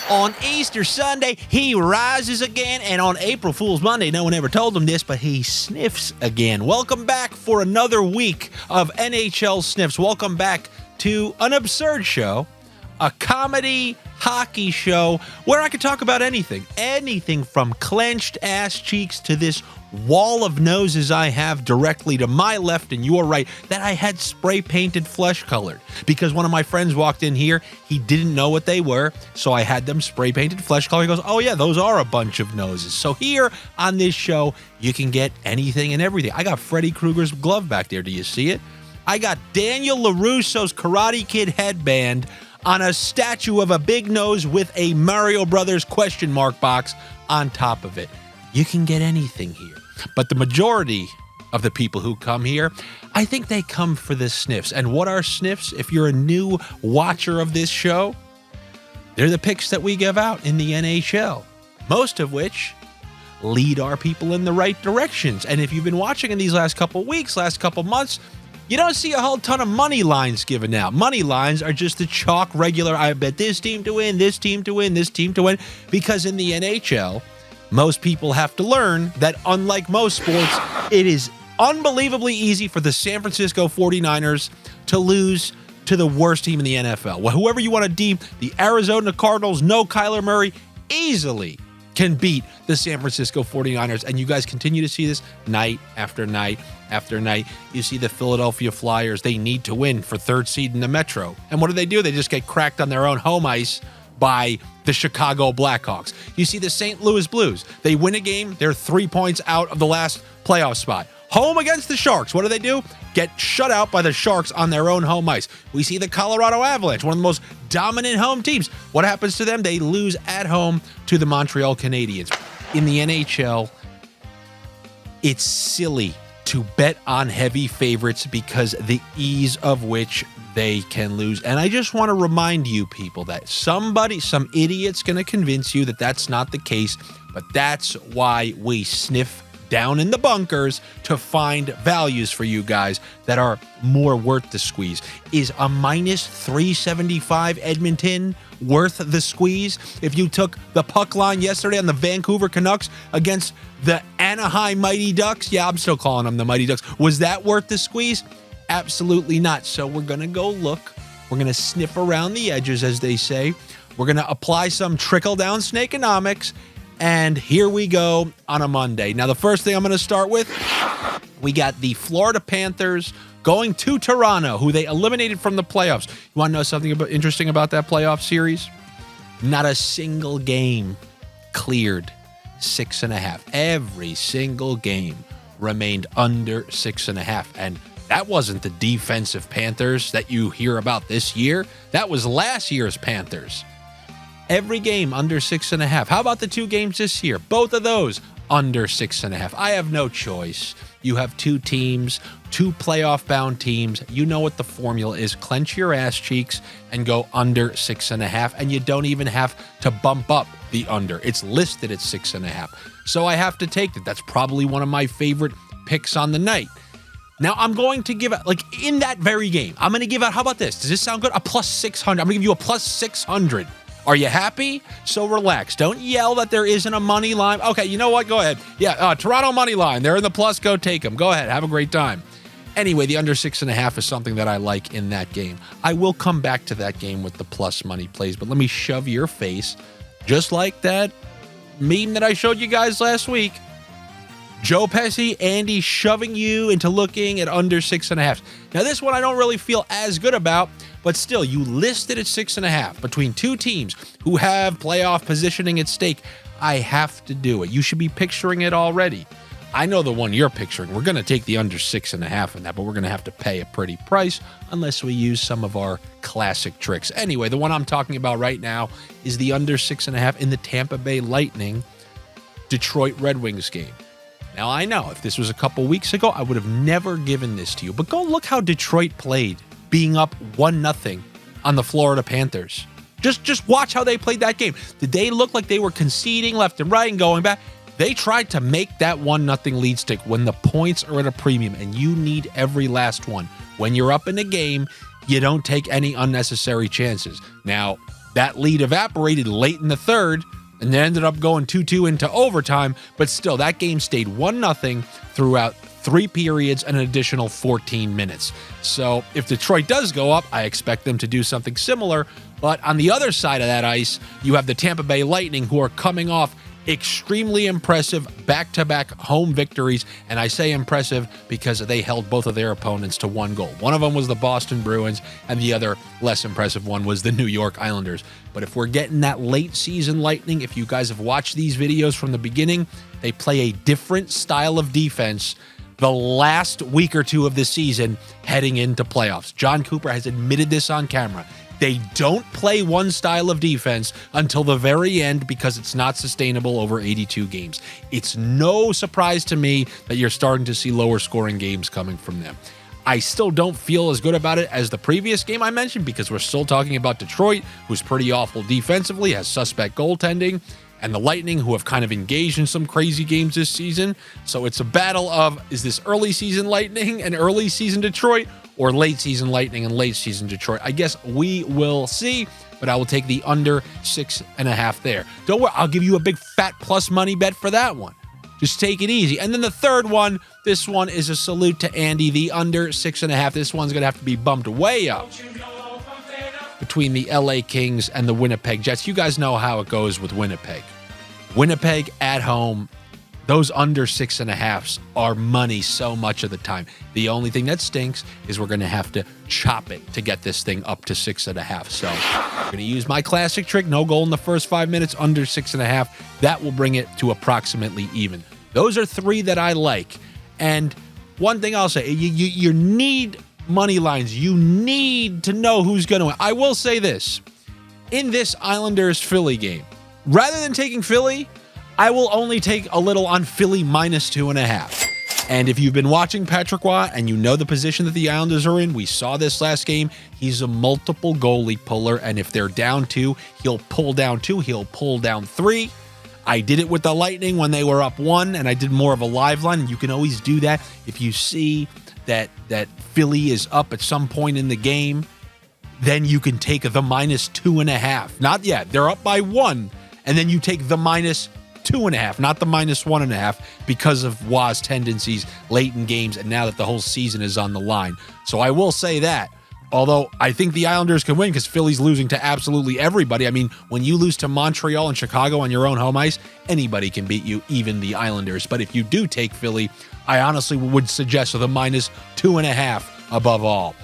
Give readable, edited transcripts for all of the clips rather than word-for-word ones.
On Easter Sunday, he rises again, and on April Fool's Monday, no one ever told him this, but he sniffs again. Welcome back for another week of NHL Sniffs. Welcome back to an absurd show, a comedy hockey show where I could talk about anything from clenched ass cheeks to this wall of noses I have directly to my left and your right that I had spray painted flesh colored because one of my friends walked in here. He didn't know what they were, so I had them spray painted flesh color. He goes, oh yeah, those are a bunch of noses. So here on this show, you can get anything and everything. I got Freddy Krueger's glove back there. Do you see it? I got Daniel LaRusso's Karate Kid headband on a statue of a big nose with a Mario Brothers question mark box on top of it. You can get anything here. But the majority of the people who come here, I think they come for the sniffs. And what are sniffs? If you're a new watcher of this show, they're the picks that we give out in the NHL, most of which lead our people in the right directions. And if you've been watching in these last couple weeks, last couple months, you don't see a whole ton of money lines given out. Money lines are just the chalk regular, I bet this team to win, this team to win, this team to win. Because in the NHL, most people have to learn that unlike most sports, it is unbelievably easy for the San Francisco 49ers to lose to the worst team in the NFL. Well, whoever you want to deem, the Arizona Cardinals, no Kyler Murray, easily can beat the San Francisco 49ers. And you guys continue to see this night after night after night. You see the Philadelphia Flyers, they need to win for third seed in the Metro. And what do? They just get cracked on their own home ice by the Chicago Blackhawks. You see the St. Louis Blues. They win a game. They're 3 points out of the last playoff spot. Home against the Sharks. What do? Get shut out by the Sharks on their own home ice. We see the Colorado Avalanche, one of the most dominant home teams. What happens to them? They lose at home to the Montreal Canadiens. In the NHL, it's silly to bet on heavy favorites because the ease of which they can lose. And I just want to remind you people that some idiot's going to convince you that that's not the case, but that's why we sniff down in the bunkers to find values for you guys that are more worth the squeeze. Is a minus 375 Edmonton worth the squeeze? If you took the puck line yesterday on the Vancouver Canucks against the Anaheim Mighty Ducks, yeah, I'm still calling them the Mighty Ducks, was that worth the squeeze? Absolutely not. So we're going to go look. We're going to sniff around the edges, as they say. We're going to apply some trickle down Snakenomics. And here we go on a Monday. Now, the first thing I'm going to start with, we got the Florida Panthers going to Toronto, who they eliminated from the playoffs. You want to know something interesting about that playoff series? Not a single game cleared 6.5. Every single game remained under 6.5. And that wasn't the defensive Panthers that you hear about this year. That was last year's Panthers. Every game under 6.5. How about the two games this year? Both of those under 6.5. I have no choice. You have two teams, two playoff-bound teams. You know what the formula is. Clench your ass cheeks and go under 6.5. And you don't even have to bump up the under. It's listed at 6.5. So I have to take it. That's probably one of my favorite picks on the night. Now, I'm going to give out, in that very game, I'm going to give out, how about this? Does this sound good? A plus 600. I'm going to give you a plus 600. Are you happy? So relax. Don't yell that there isn't a money line. Okay, you know what? Go ahead. Yeah, Toronto money line. They're in the plus. Go take them. Go ahead. Have a great time. Anyway, the under 6.5 is something that I like in that game. I will come back to that game with the plus money plays, but let me shove your face, just like that meme that I showed you guys last week. Joe Pesci, Andy shoving you into looking at under 6.5. Now, this one I don't really feel as good about, but still, you listed at 6.5 between two teams who have playoff positioning at stake. I have to do it. You should be picturing it already. I know the one you're picturing. We're going to take the under 6.5 in that, but we're going to have to pay a pretty price unless we use some of our classic tricks. Anyway, the one I'm talking about right now is the under 6.5 in the Tampa Bay Lightning Detroit Red Wings game. Now, I know if this was a couple weeks ago, I would have never given this to you, but go look how Detroit played, being up 1-0 on the Florida Panthers. Just watch how they played that game. Did they look like they were conceding left and right and going back? They tried to make that 1-0 lead stick when the points are at a premium, and you need every last one. When you're up in a game, you don't take any unnecessary chances. Now, That lead evaporated late in the third, and they ended up going 2-2 into overtime, but still, that game stayed 1-0 throughout 3 periods and an additional 14 minutes. So if Detroit does go up, I expect them to do something similar. But on the other side of that ice, you have the Tampa Bay Lightning, who are coming off extremely impressive back-to-back home victories. And I say impressive because they held both of their opponents to 1 goal. One of them was the Boston Bruins, and the other less impressive one was the New York Islanders. But if we're getting that late season Lightning, if you guys have watched these videos from the beginning, they play a different style of defense the last week or two of the season heading into playoffs. John Cooper has admitted this on camera. They don't play one style of defense until the very end because it's not sustainable over 82 games. It's no surprise to me that you're starting to see lower scoring games coming from them. I still don't feel as good about it as the previous game I mentioned because we're still talking about Detroit, who's pretty awful defensively, has suspect goaltending, and the Lightning, who have kind of engaged in some crazy games this season. So it's a battle of, is this early season Lightning and early season Detroit, or late season Lightning and late season Detroit? I guess we will see, but I will take the under 6.5 there. Don't worry, I'll give you a big fat plus money bet for that one. Just take it easy. And then the third one, this one is a salute to Andy, the under 6.5. This one's going to have to be bumped way up between the LA Kings and the Winnipeg Jets. You guys know how it goes with Winnipeg. Winnipeg at home, those under 6.5s are money so much of the time. The only thing that stinks is we're going to have to chop it to get this thing up to 6.5. So I'm going to use my classic trick, no goal in the first 5 minutes, under 6.5. That will bring it to approximately even. Those are 3 that I like. And one thing I'll say, you need money lines. You need to know who's going to win. I will say this. In this Islanders-Philly game, rather than taking Philly, I will only take a little on Philly minus 2.5. And if you've been watching Patrick Roy and you know the position that the Islanders are in, we saw this last game. He's a multiple goalie puller, and if they're down 2, he'll pull down 2, he'll pull down 3. I did it with the Lightning when they were up 1, and I did more of a live line, and you can always do that. If you see that Philly is up at some point in the game, then you can take the minus 2.5. Not yet. They're up by 1, and then you take the minus 2.5, not the minus 1.5, because of Waz's tendencies late in games and now that the whole season is on the line. So I will say that. Although I think the Islanders can win because Philly's losing to absolutely everybody. I mean, when you lose to Montreal and Chicago on your own home ice, anybody can beat you, even the Islanders. But if you do take Philly, I honestly would suggest the minus 2.5 above all.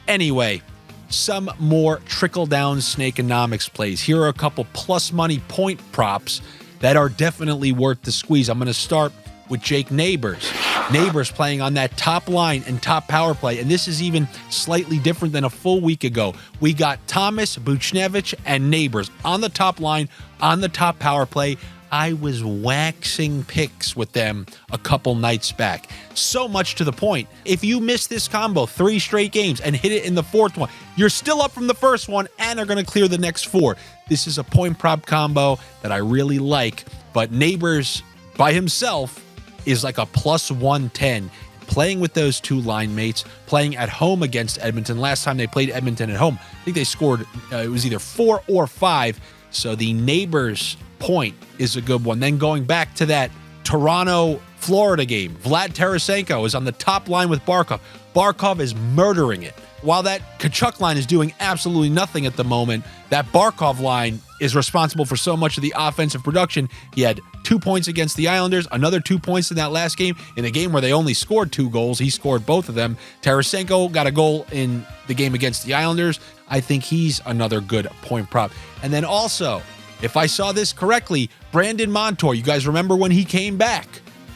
Anyway, some more trickle-down Snakenomics plays. Here are a couple plus money point props that are definitely worth the squeeze. I'm going to start with Jake Neighbors. Neighbors playing on that top line and top power play, and this is even slightly different than a full week ago. We got Thomas, Buchnevich, and Neighbors on the top line, on the top power play. I was waxing picks with them a couple nights back. So much to the point, if you miss this combo 3 straight games and hit it in the 4th one, you're still up from the first one and are going to clear the next 4. This is a point prop combo that I really like, but Neighbors by himself is like a plus 110. Playing with those 2 line mates, playing at home against Edmonton. Last time they played Edmonton at home, I think they scored, it was either 4 or 5. So the Neighbors point is a good one. Then going back to that Toronto-Florida game, Vlad Tarasenko is on the top line with Barkov. Barkov is murdering it. While that Tkachuk line is doing absolutely nothing at the moment, that Barkov line is responsible for so much of the offensive production. He had 2 points against the Islanders, another 2 points in that last game. In a game where they only scored 2 goals, he scored both of them. Tarasenko got a goal in the game against the Islanders. I think he's another good point prop. And then also, if I saw this correctly, Brandon Montour, you guys remember when he came back?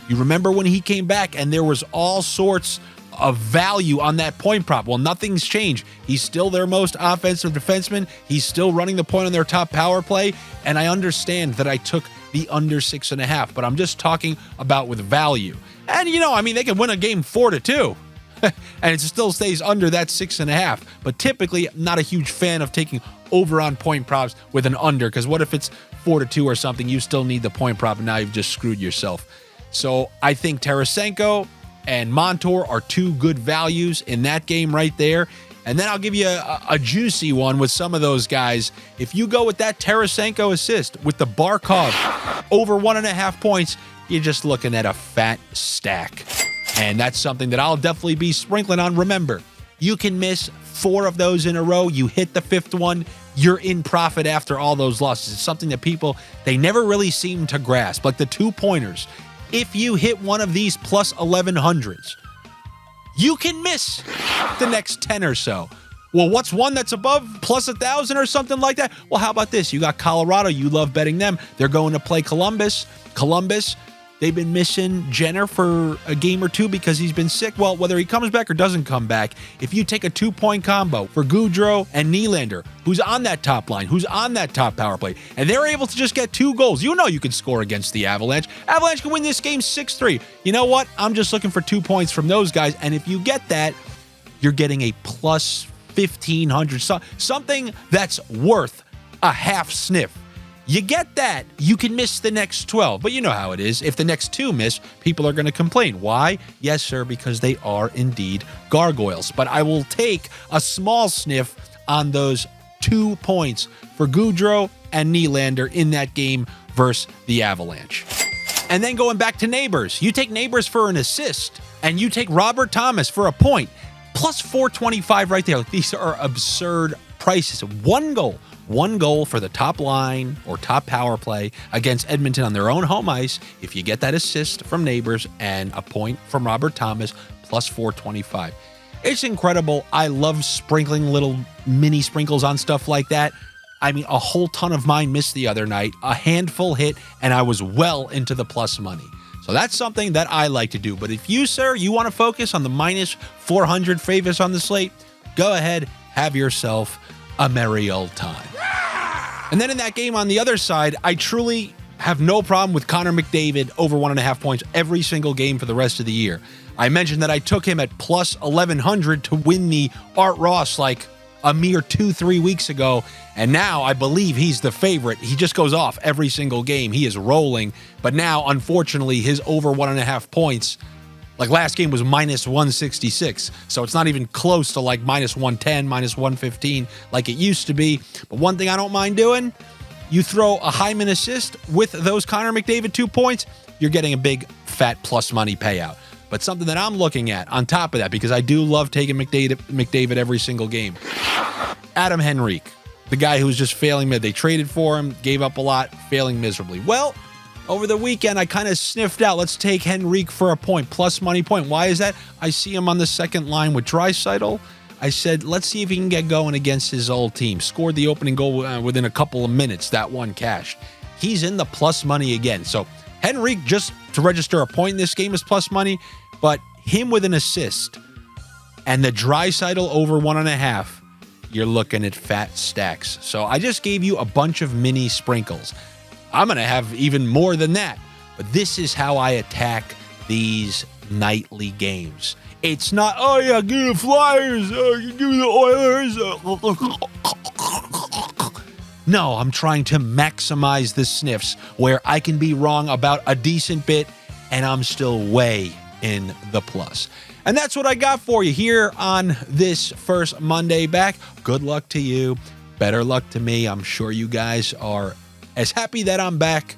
You remember when he came back and there was all sorts of value on that point prop. Well, nothing's changed. He's still their most offensive defenseman. He's still running the point on their top power play. And I understand that I took the under 6.5, but I'm just talking about with value. And, they can win a game 4-2. And it still stays under that 6.5. But typically, I'm not a huge fan of taking over on point props with an under, because what if it's 4-2 or something? You still need the point prop, and now you've just screwed yourself. So I think Tarasenko and Montour are 2 good values in that game right there. And then I'll give you a juicy one with some of those guys. If you go with that Tarasenko assist with the Barkov over 1.5 points, you're just looking at a fat stack. And that's something that I'll definitely be sprinkling on. Remember, you can miss 4 of those in a row. You hit the 5th one, you're in profit after all those losses. It's something that people, they never really seem to grasp. Like the 2-pointers. If you hit one of these plus 1100s, you can miss the next 10 or so. Well, what's one that's above plus 1,000 or something like that? Well, how about this? You got Colorado. You love betting them. They're going to play Columbus. They've been missing Jenner for a game or 2 because he's been sick. Well, whether he comes back or doesn't come back, if you take a 2-point combo for Gaudreau and Nylander, who's on that top line, who's on that top power play, and they're able to just get 2 goals, you know you can score against the Avalanche. Avalanche can win this game 6-3. You know what? I'm just looking for 2 points from those guys, and if you get that, you're getting a plus 1,500, something that's worth a half sniff. You get that, you can miss the next 12. But you know how it is. If the next 2 miss, people are going to complain. Why? Yes, sir, because they are indeed gargoyles. But I will take a small sniff on those 2 points for Gaudreau and Nylander in that game versus the Avalanche. And then going back to Neighbors. You take Neighbors for an assist, and you take Robert Thomas for a point. Plus 425 right there. Like, these are absurd prices. One goal for the top line or top power play against Edmonton on their own home ice. If you get that assist from Neighbors and a point from Robert Thomas, plus 425. It's incredible. I love sprinkling little mini sprinkles on stuff like that. I mean, a whole ton of mine missed the other night, a handful hit, and I was well into the plus money. So that's something that I like to do. But if you, sir, you want to focus on the minus 400 favorites on the slate, go ahead, have yourself a merry old time. And then in that game on the other side, I truly have no problem with Connor McDavid over 1.5 points every single game for the rest of the year. I mentioned that I took him at plus 1,100 to win the Art Ross like a mere 2-3 weeks ago, and now I believe he's the favorite. He just goes off every single game. He is rolling, but now, unfortunately, his over 1.5 points, like last game was minus 166, so it's not even close to like minus 110, minus 115 like it used to be. But one thing I don't mind doing, you throw a Hyman assist with those Connor McDavid 2 points, you're getting a big fat plus money payout. But something that I'm looking at on top of that, because I do love taking McDavid every single game, Adam Henrique, the guy who was just failing mid. They traded for him, gave up a lot, failing miserably. Well, over the weekend, I kind of sniffed out, let's take Henrique for a point, plus money point. Why is that? I see him on the second line with Draisaitl. I said, let's see if he can get going against his old team. Scored the opening goal within a couple of minutes. That one cashed. He's in the plus money again. So Henrique, just to register a point in this game, is plus money, but him with an assist and the Draisaitl over 1.5, you're looking at fat stacks. So I just gave you a bunch of mini sprinkles. I'm going to have even more than that. But this is how I attack these nightly games. It's not, oh yeah, give me the Flyers, give me the Oilers. No, I'm trying to maximize the sniffs where I can be wrong about a decent bit and I'm still way in the plus. And that's what I got for you here on this first Monday back. Good luck to you. Better luck to me. I'm sure you guys are as happy that I'm back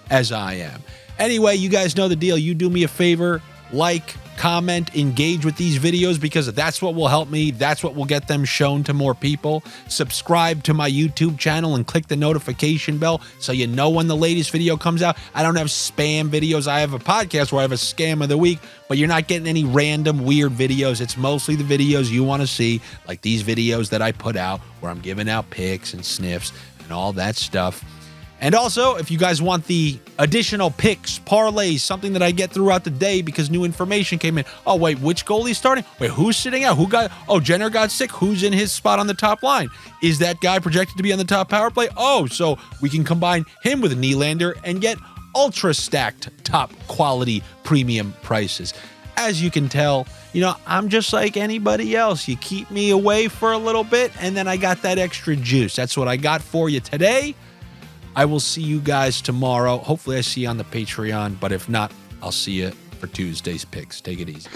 as I am. Anyway, you guys know the deal. You do me a favor, like, comment, engage with these videos, because that's what will help me. That's what will get them shown to more people. Subscribe to my YouTube channel and click the notification bell so you know when the latest video comes out. I don't have spam videos. I have a podcast where I have a scam of the week, but you're not getting any random weird videos. It's mostly the videos you want to see, like these videos that I put out where I'm giving out picks and sniffs and all that stuff. And also, if you guys want the additional picks, parlays, something that I get throughout the day because new information came in. Oh, wait, which goalie's starting? Wait, who's sitting out? Jenner got sick. Who's in his spot on the top line? Is that guy projected to be on the top power play? Oh, so we can combine him with Nylander and get ultra stacked top quality premium prices. As you can tell, I'm just like anybody else. You keep me away for a little bit, and then I got that extra juice. That's what I got for you today. I will see you guys tomorrow. Hopefully I see you on the Patreon, but if not, I'll see you for Tuesday's picks. Take it easy.